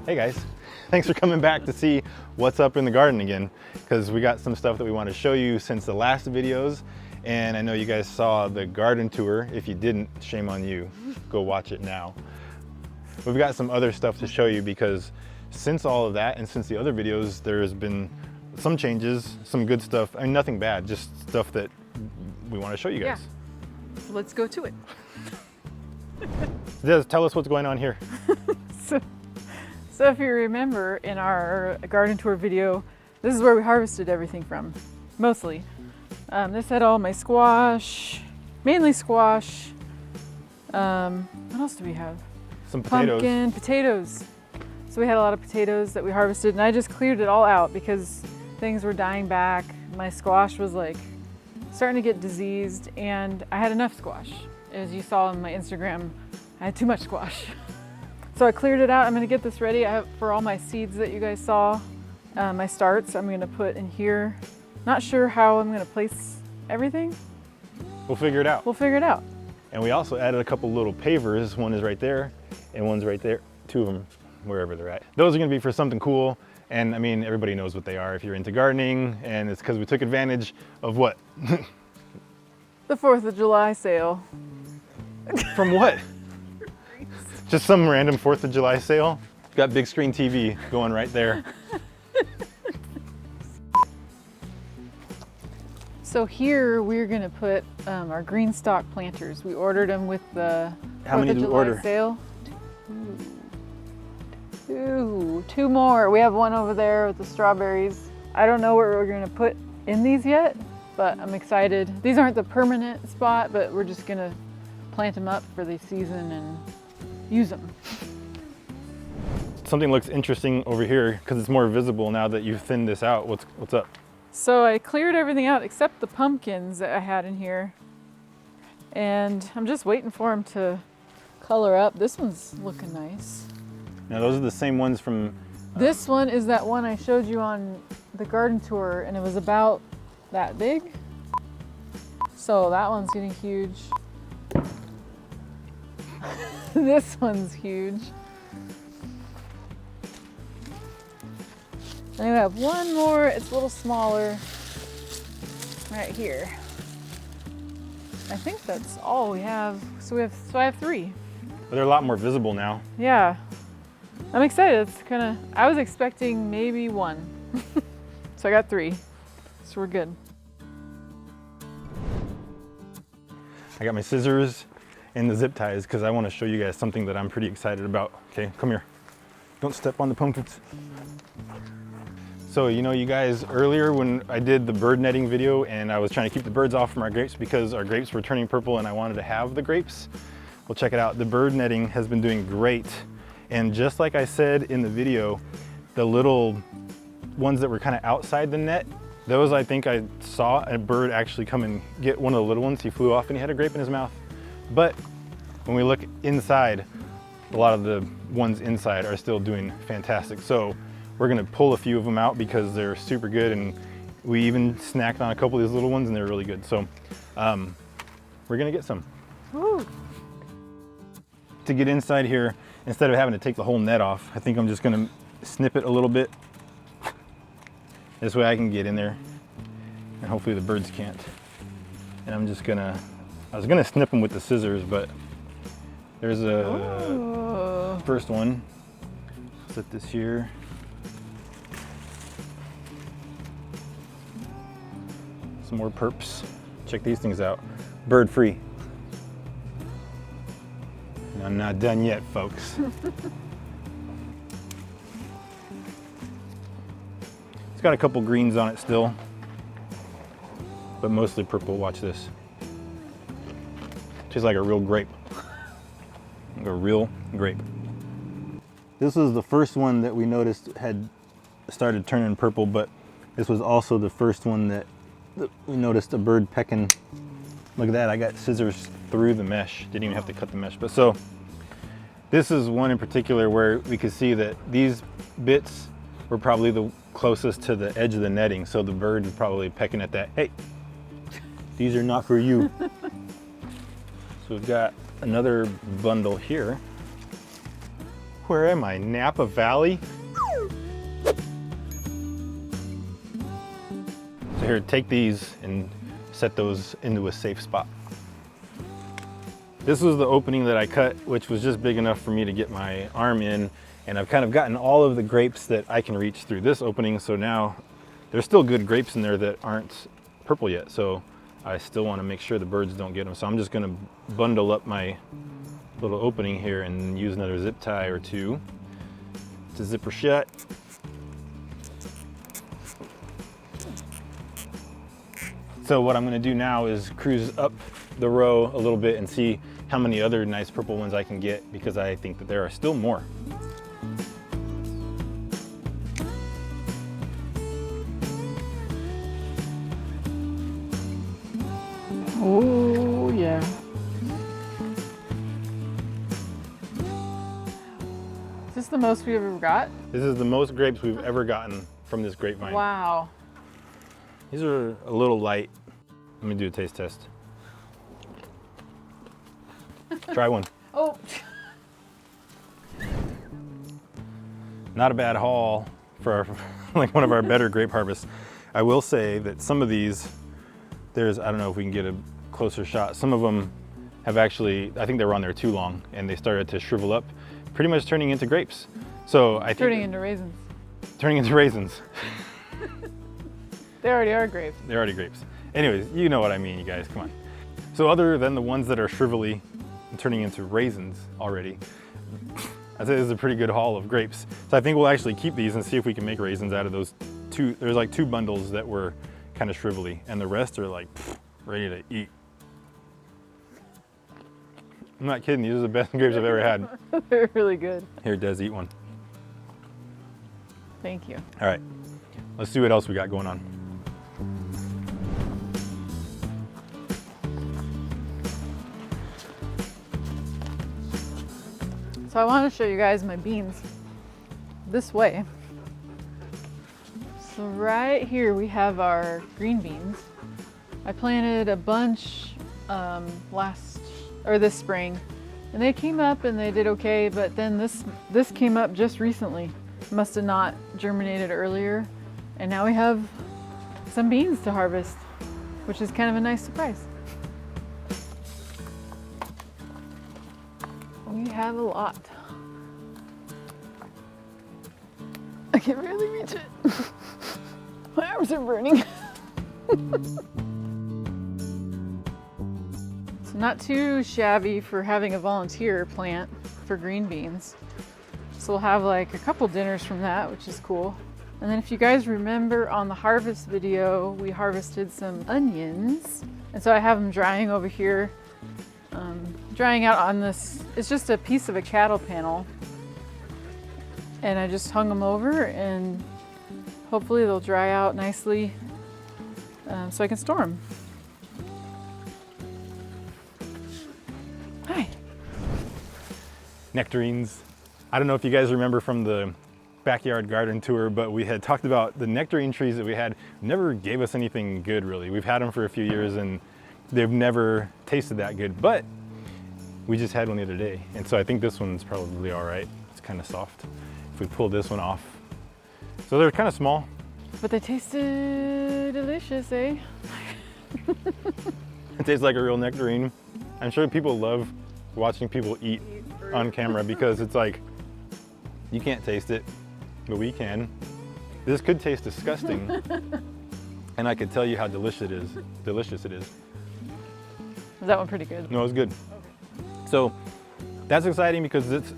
Hey guys, thanks for coming back to see what's up in the garden again, because we got some stuff that we want to show you since the last videos, and I know you guys saw the garden tour. If you didn't, shame on you, go watch it now. We've got some other stuff to show you because since all of that and since the other videos, there's been some changes, some good stuff, I mean nothing bad, just stuff that we want to show you guys. Yeah. So let's go to it. Just tell us what's going on here. So if you remember in our garden tour video, this is where we harvested everything from, mostly. This had all my squash, mainly squash. What else do we have? Some potatoes. Pumpkin, potatoes. So we had a lot of potatoes that we harvested, and I just cleared it all out because things were dying back. My squash was like starting to get diseased, and I had enough squash. As you saw on my Instagram, I had too much squash. So I cleared it out. I'm gonna get this ready. I have for all my seeds that you guys saw, my starts, I'm gonna put in here. Not sure how I'm gonna place everything. We'll figure it out. We'll figure it out. And we also added a couple little pavers. One is right there and one's right there. Two of them, wherever they're at. Those are gonna be for something cool. And I mean, everybody knows what they are if you're into gardening, and it's because we took advantage of what? The 4th of July sale. From what? Just some random 4th of July sale? Got big screen TV going right there. So here we're gonna put our green stock planters. We ordered them with the 4th of July sale. Two more. We have one over there with the strawberries. I don't know what we're gonna put in these yet, but I'm excited. These aren't the permanent spot, but we're just gonna plant them up for the season and use them. Something looks interesting over here because it's more visible now that you've thinned this out. What's up? So I cleared everything out except the pumpkins that I had in here. And I'm just waiting for them to color up. This one's looking nice. Now those are the same ones from... This one is that one I showed you on the garden tour, and it was about that big. So that one's getting huge. This one's huge. And we have one more, it's a little smaller, right here. I think that's all we have. So I have 3. But they're a lot more visible now. Yeah. I'm excited. It's I was expecting maybe 1. So I got 3. So we're good. I got my scissors and the zip ties because I want to show you guys something that I'm pretty excited about. Okay, come here. Don't step on the pumpkins. So, you know, you guys, earlier when I did the bird netting video and I was trying to keep the birds off from our grapes because our grapes were turning purple and I wanted to have the grapes. Well, check it out. The bird netting has been doing great. And just like I said in the video, the little ones that were kind of outside the net, those I think I saw a bird actually come and get one of the little ones. He flew off and he had a grape in his mouth. But when we look inside, a lot of the ones inside are still doing fantastic. So we're gonna pull a few of them out because they're super good, and we even snacked on a couple of these little ones and they're really good. So we're gonna get some. Woo. To get inside here, instead of having to take the whole net off, I think I'm just gonna snip it a little bit. This way I can get in there and hopefully the birds can't. And I'm just gonna, I was gonna snip them with the scissors, but there's a first one. Set this here. Some more perps. Check these things out. Bird free. And I'm not done yet, folks. It's got a couple greens on it still, but mostly purple. Watch this. Tastes like a real grape. Like a real grape. This was the first one that we noticed had started turning purple, but this was also the first one that we noticed a bird pecking. Look at that, I got scissors through the mesh. Didn't even have to cut the mesh. But so, this is one in particular where we could see that these bits were probably the closest to the edge of the netting. So the bird is probably pecking at that. Hey, these are not for you. So we've got another bundle here. Where am I? Napa Valley? So here, take these and set those into a safe spot. This was the opening that I cut, which was just big enough for me to get my arm in. And I've kind of gotten all of the grapes that I can reach through this opening. So now there's still good grapes in there that aren't purple yet. So I still want to make sure the birds don't get them. So I'm just going to bundle up my little opening here and use another zip tie or two to zipper shut. So what I'm going to do now is cruise up the row a little bit and see how many other nice purple ones I can get, because I think that there are still more. Oh, yeah. Is this the most we've ever got? This is the most grapes we've ever gotten from this grapevine. Wow. These are a little light. Let me do a taste test. Try one. Oh. Not a bad haul for our, like one of our better grape harvests. I will say that some of these, I don't know if we can get a closer shot. Some of them have actually, I think they were on there too long and they started to shrivel up, pretty much turning into grapes. So I think Turning into raisins. Turning into raisins. They already are grapes. They're already grapes. Anyways, you know what I mean, you guys, come on. So other than the ones that are shrivelly and turning into raisins already, I'd say this is a pretty good haul of grapes. So I think we'll actually keep these and see if we can make raisins out of those two. There's like 2 bundles that were kind of shrivelly and the rest are like ready to eat. I'm not kidding, these are the best grapes I've ever had. They're really good. Here, Des, eat one. Thank you. All right, let's see what else we got going on. So I want to show you guys my beans this way. So right here we have our green beans. I planted a bunch this spring, and they came up and they did okay, but then this came up just recently. Must have not germinated earlier, and now we have some beans to harvest, which is kind of a nice surprise. We have a lot. I can barely reach it. My arms are burning. So not too shabby for having a volunteer plant for green beans. So we'll have like a couple dinners from that, which is cool. And then if you guys remember on the harvest video, we harvested some onions. And so I have them drying over here. Drying out on this, it's just a piece of a cattle panel. And I just hung them over and hopefully they'll dry out nicely so I can store them. Hi. Nectarines. I don't know if you guys remember from the backyard garden tour, but we had talked about the nectarine trees that we had never gave us anything good really. We've had them for a few years and they've never tasted that good, but we just had one the other day. And so I think this one's probably all right. It's kind of soft. If we pull this one off. So they're kind of small. But they tasted delicious, eh? It tastes like a real nectarine. I'm sure people love watching people eat on camera because it's like, you can't taste it, but we can. This could taste disgusting. And I could tell you how delicious it is. Delicious it is. Was that one pretty good? No, it was good. So that's exciting because it's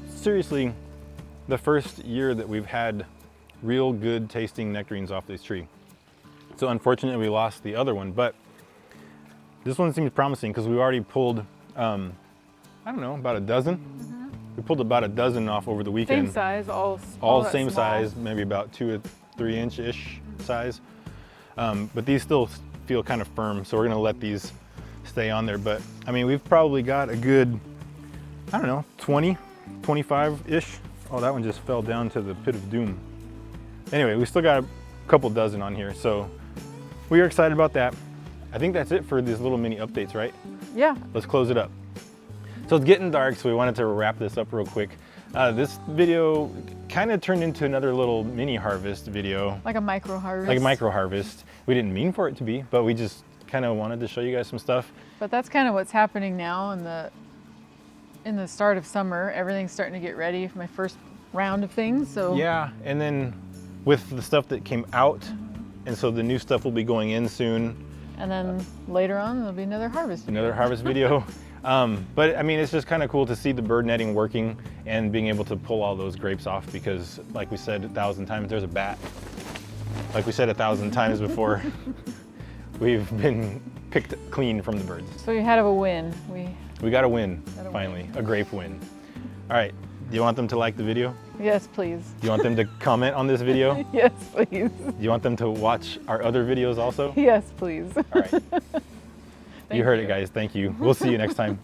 seriously the first year that we've had real good tasting nectarines off this tree. So unfortunately we lost the other one, but this one seems promising because we already pulled, I don't know, about a dozen. Mm-hmm. We pulled about a dozen off over the weekend. Same size, all same small. size, maybe about 2 or 3 inch-ish size. But these still feel kind of firm, so we're gonna let these stay on there. But I mean, we've probably got a good, I don't know, 20, 25-ish. Oh, that one just fell down to the pit of doom. Anyway, we still got a couple dozen on here, so we are excited about that. I think that's it for these little mini updates, right? Yeah. Let's close it up. So it's getting dark, so we wanted to wrap this up real quick. This video kind of turned into another little mini harvest video. Like a micro harvest. Like a micro harvest. We didn't mean for it to be, but we just kind of wanted to show you guys some stuff. But that's kind of what's happening now in the start of summer. Everything's starting to get ready for my first round of things. So yeah, and then with the stuff that came out, and so the new stuff will be going in soon. And then later on, there'll be another harvest video. Another harvest video. But I mean, it's just kind of cool to see the bird netting working and being able to pull all those grapes off because, like we said 1,000 times, there's a bat. Like we said 1,000 times before, we've been picked clean from the birds. So you had a win. We got a win, finally, a grape win. All right, do you want them to like the video? Yes, please. Do you want them to comment on this video? Yes, please. Do you want them to watch our other videos also? Yes, please. All right. You heard it, guys. Thank you. We'll see you next time.